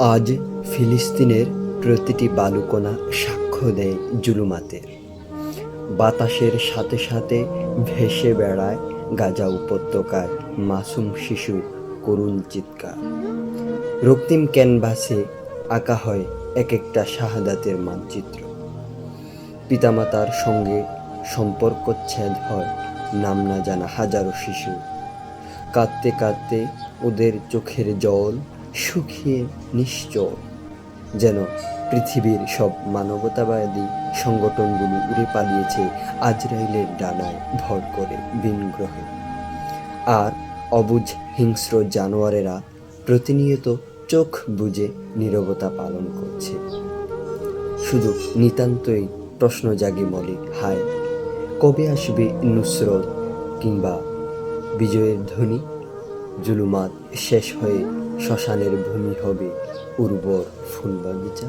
আজ ফিলিস্তিনের প্রতিটি বালুকণা সাক্ষ্য দেয় জুলুমাতের। বাতাসের সাথে সাথে ভেসে বেড়ায় গাজা উপত্যকার মাসুম শিশুর করুণ চিৎকার। রক্তিম ক্যানভাসে আঁকা হয় এক একটা শাহাদাতের মানচিত্র। পিতামাতার সঙ্গে সম্পর্কচ্ছেদ হয় নাম না জানা হাজারো শিশু। কাঁদতে কাঁদতে ওদের চোখের জল শুকিয়ে নিশ্চল, যেন পৃথিবীর সব মানবতাবাদী সংগঠনগুলো উড়ে পালিয়েছে আজরাইলের ডানায় ভর করে ভিন গ্রহে। আর অবুঝ হিংস্র জানোয়ারেরা প্রতিনিয়ত চোখ বুজে নীরবতা পালন করছে। শুধু নিতান্তই প্রশ্ন জাগে মনে, হায় কবে আসবে নুসরত কিংবা বিজয়ের ধ্বনি? জুলুমাত শেষ হয়ে শ্মশানের ভূমি হবে উর্বর ফুলবাগিচা।